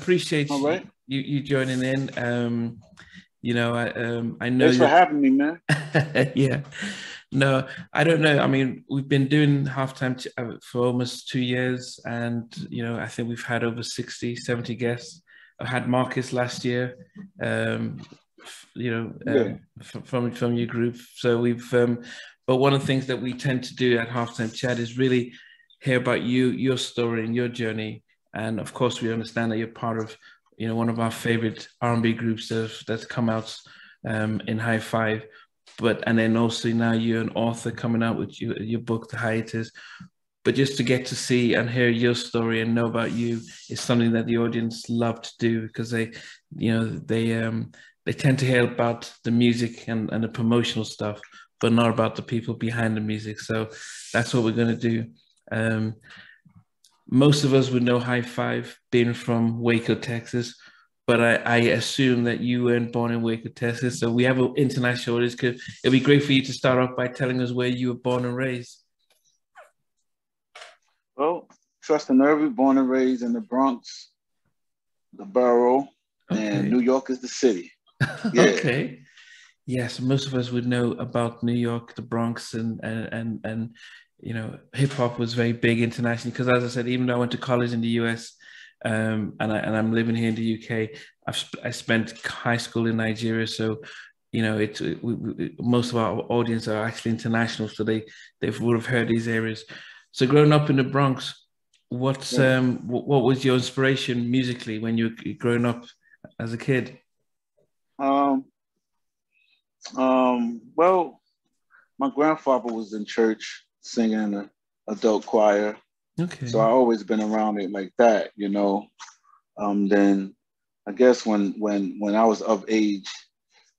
appreciate All right. you joining in. You know, I know Thanks for you're having me, man. yeah. No, I don't know. I mean, we've been doing halftime for almost 2 years, and you know, I think we've had over 60, 70 guests. I had Marcus last year, you know, Yeah. from your group. So we've, but one of the things that we tend to do at halftime chat is really hear about you, your story, and your journey. And of course, we understand that you're part of, you know, one of our favorite R&B groups that's come out in HiFive. But and then also now you're an author coming out with your book, The HIATUS. But just to get to see and hear your story and know about you is something that the audience love to do because they, you know, they tend to hear about the music and the promotional stuff, but not about the people behind the music. So that's what we're going to do. Most of us would know HiFive being from Waco, Texas, but I assume that you weren't born in Waco, Texas. So we have an international audience. It'd be great for you to start off by telling us where you were born and raised. Well, Treston Irby, born and raised in the Bronx, the borough, and New York is the city. Yeah. Okay. Yes, most of us would know about New York, the Bronx, and you know, hip hop was very big internationally. Because as I said, even though I went to college in the US, and I'm living here in the UK, I spent high school in Nigeria, so you know, most of our audience are actually international, so they would have heard these areas. So growing up in the Bronx, what was your inspiration musically when you were growing up as a kid? Well, my grandfather was in church singing in an adult choir. Okay. So I always been around it like that, you know. Then I guess when I was of age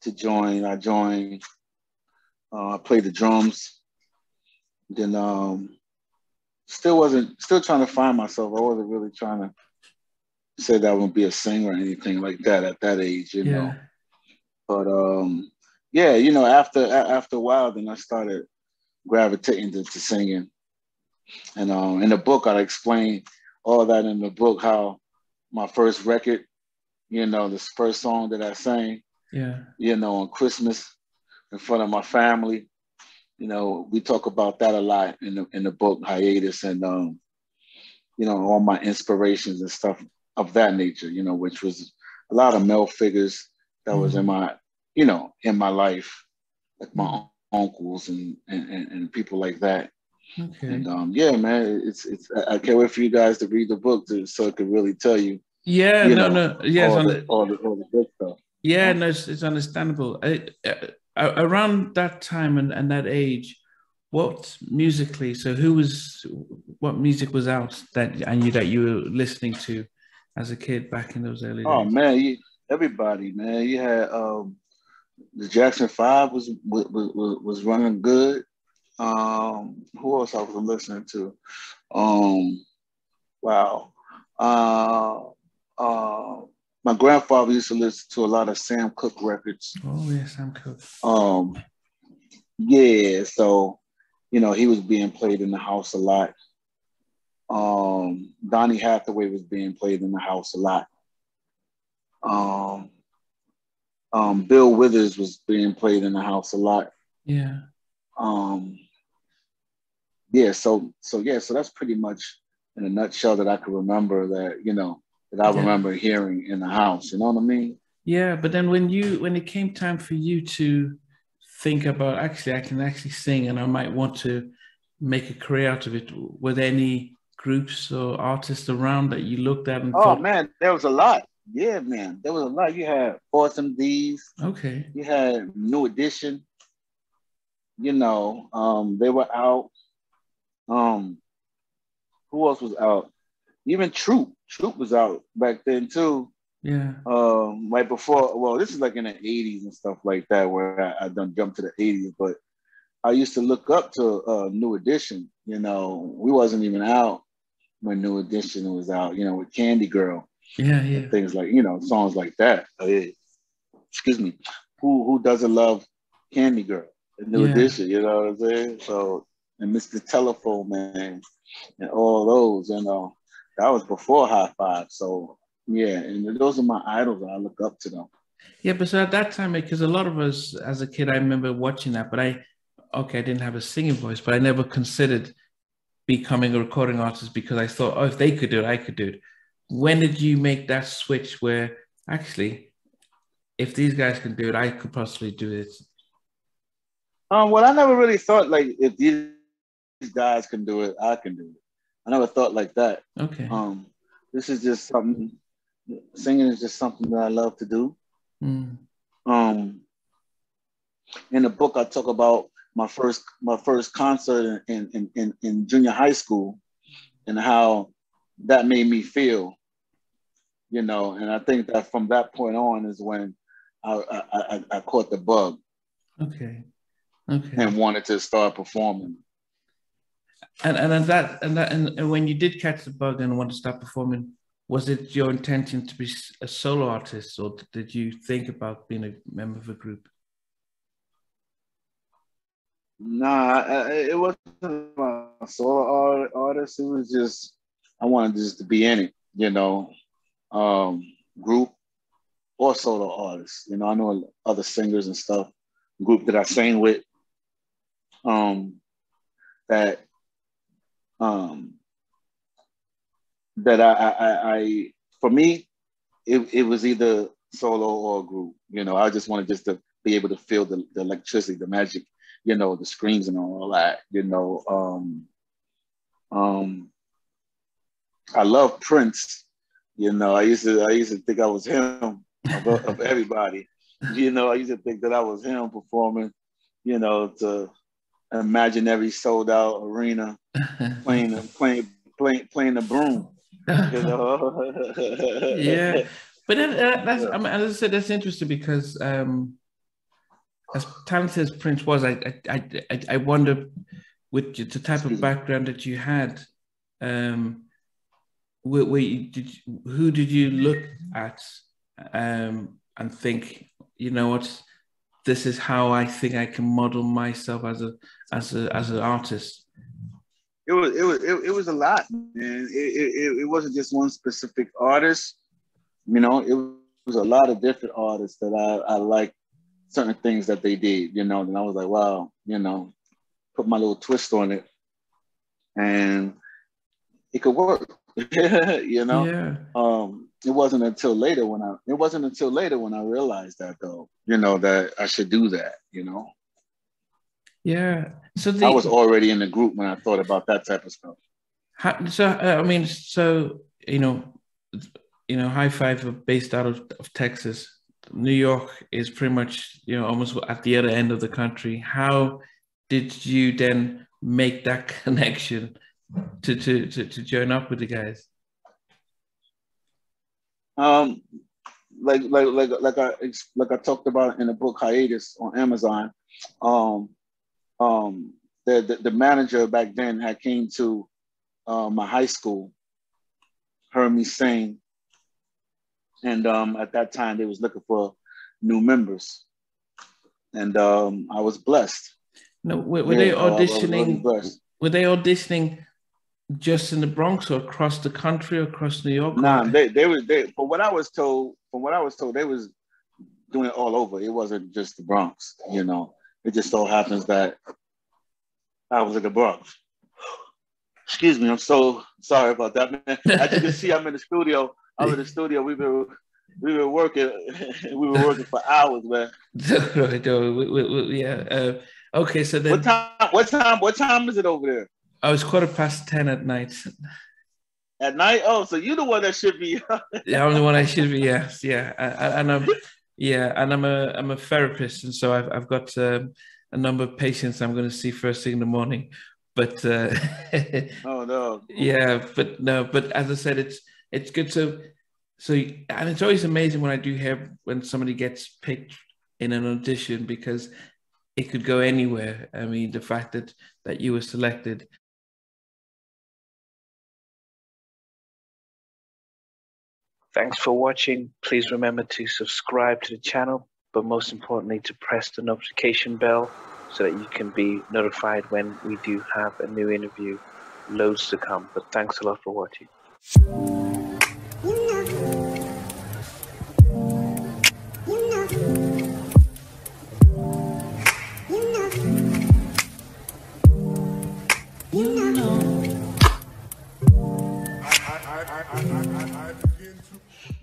to join, I joined. I played the drums. Then still trying to find myself. I wasn't really trying to say that I would be a singer or anything like that at that age, you know. But yeah, you know, after a while, then I started gravitating to singing. And in the book, I explain all that in the book, how my first record, you know, this first song that I sang, you know, on Christmas in front of my family, you know, we talk about that a lot in the book Hiatus, and you know, all my inspirations and stuff of that nature, you know, which was a lot of male figures that was in my, you know, in my life, like my uncles and people like that. Okay. And yeah, man, it's I can't wait for you guys to read the book so it could really tell you. Yeah, you no, know, no, yes, all the good stuff. Yeah, no, it's understandable. Around that time and that age, what musically? So what music was out that you were listening to as a kid back in those early days? Oh man, everybody, man. You had the Jackson 5 was running good. Who else I was listening to? Wow. My grandfather used to listen to a lot of Sam Cooke records. Oh yeah, Sam Cooke. Yeah, so you know, he was being played in the house a lot. Donny Hathaway was being played in the house a lot. Bill Withers was being played in the house a lot. Yeah. Yeah, so that's pretty much in a nutshell that I can remember that, you know, that I remember hearing in the house, you know what I mean? Yeah, but then when it came time for you to think about, actually, I can actually sing and I might want to make a career out of it, were there any groups or artists around that you looked at and thought? Man, there was a lot. Yeah, man, there was a lot. You had Force MDs. Okay. You had New Edition. You know, they were out. Who else was out? Even Troop was out back then too. Yeah. Right before, well, this is like in the 80s and stuff like that, where I done jumped to the 80s, but I used to look up to New Edition. You know, we wasn't even out when New Edition was out, you know, with Candy Girl. Yeah. And things like, you know, songs like that. Excuse me. Who doesn't love Candy Girl? New Edition, you know what I'm saying? So, and Mr. Telephone Man and all those, you know, that was before HiFive. So, Yeah, and those are my idols. I look up to them. Yeah, but so at that time, because a lot of us, as a kid, I remember watching that, but I didn't have a singing voice, but I never considered becoming a recording artist because I thought, oh, if they could do it, I could do it. When did you make that switch where actually, if these guys can do it, I could possibly do it? Well, I never really thought like if these guys can do it, I can do it. I never thought like that. Okay. This is just something. Singing is just something that I love to do. Mm. In the book, I talk about my first concert in junior high school and how that made me feel, you know. And I think that from that point on is when I caught the bug. Okay. Okay. And wanted to start performing. And when you did catch the bug and want to start performing, was it your intention to be a solo artist, or did you think about being a member of a group? Nah, it wasn't a solo artist. It was just I wanted just to be in it, you know, group or solo artists. You know, I know other singers and stuff, group that I sang with, that I for me, it was either solo or group. You know, I just wanted just to be able to feel the electricity, the magic, you know, the screams and all that, you know. I love Prince. You know, I used to think I was him of everybody. You know, I used to think that I was him performing, you know, to imaginary sold out arena, playing the broom. You know? Yeah, but that's I mean, as I said, that's interesting because as talented as Prince was, I wonder with the type of background that you had, who did you look at and think, you know what, this is how I think I can model myself as an artist? It was a lot, man. It wasn't just one specific artist. You know, it was a lot of different artists that I liked certain things that they did, you know, and I was like, wow, you know, put my little twist on it and it could work. You know. Yeah. It wasn't until later when I realized that, though, you know, that I should do that, you know. Yeah. So I was already in the group when I thought about that type of stuff. I mean, so you know, HiFive are based out of Texas. New York is pretty much, you know, almost at the other end of the country. How did you then make that connection to join up with the guys? Like I talked about in the book HIATUS on Amazon. The manager back then had came to my high school, heard me sing, and at that time they was looking for new members, and I was blessed. No, were they auditioning? Were they auditioning just in the Bronx or across the country or across New York? Nah, they from what I was told, they was doing it all over. It wasn't just the Bronx, you know. It just so happens that I was in the Bronx. Excuse me, I'm so sorry about that, man. As you can see, I'm in the studio. We've been working. We were working for hours, man. Yeah. Okay, so then what time is it over there? Oh, it's 10:15 at night. At night? Oh, so you're the one that should be. Yeah, I'm the one I should be. Yes, yeah, and I'm a therapist, and so I've got a number of patients I'm going to see first thing in the morning. But oh no. Yeah, but as I said, it's good to and it's always amazing when I do hear when somebody gets picked in an audition because it could go anywhere. I mean, the fact that you were selected. Thanks for watching. Please remember to subscribe to the channel, but most importantly, to press the notification bell so that you can be notified when we do have a new interview. Loads to come, but thanks a lot for watching. I begin to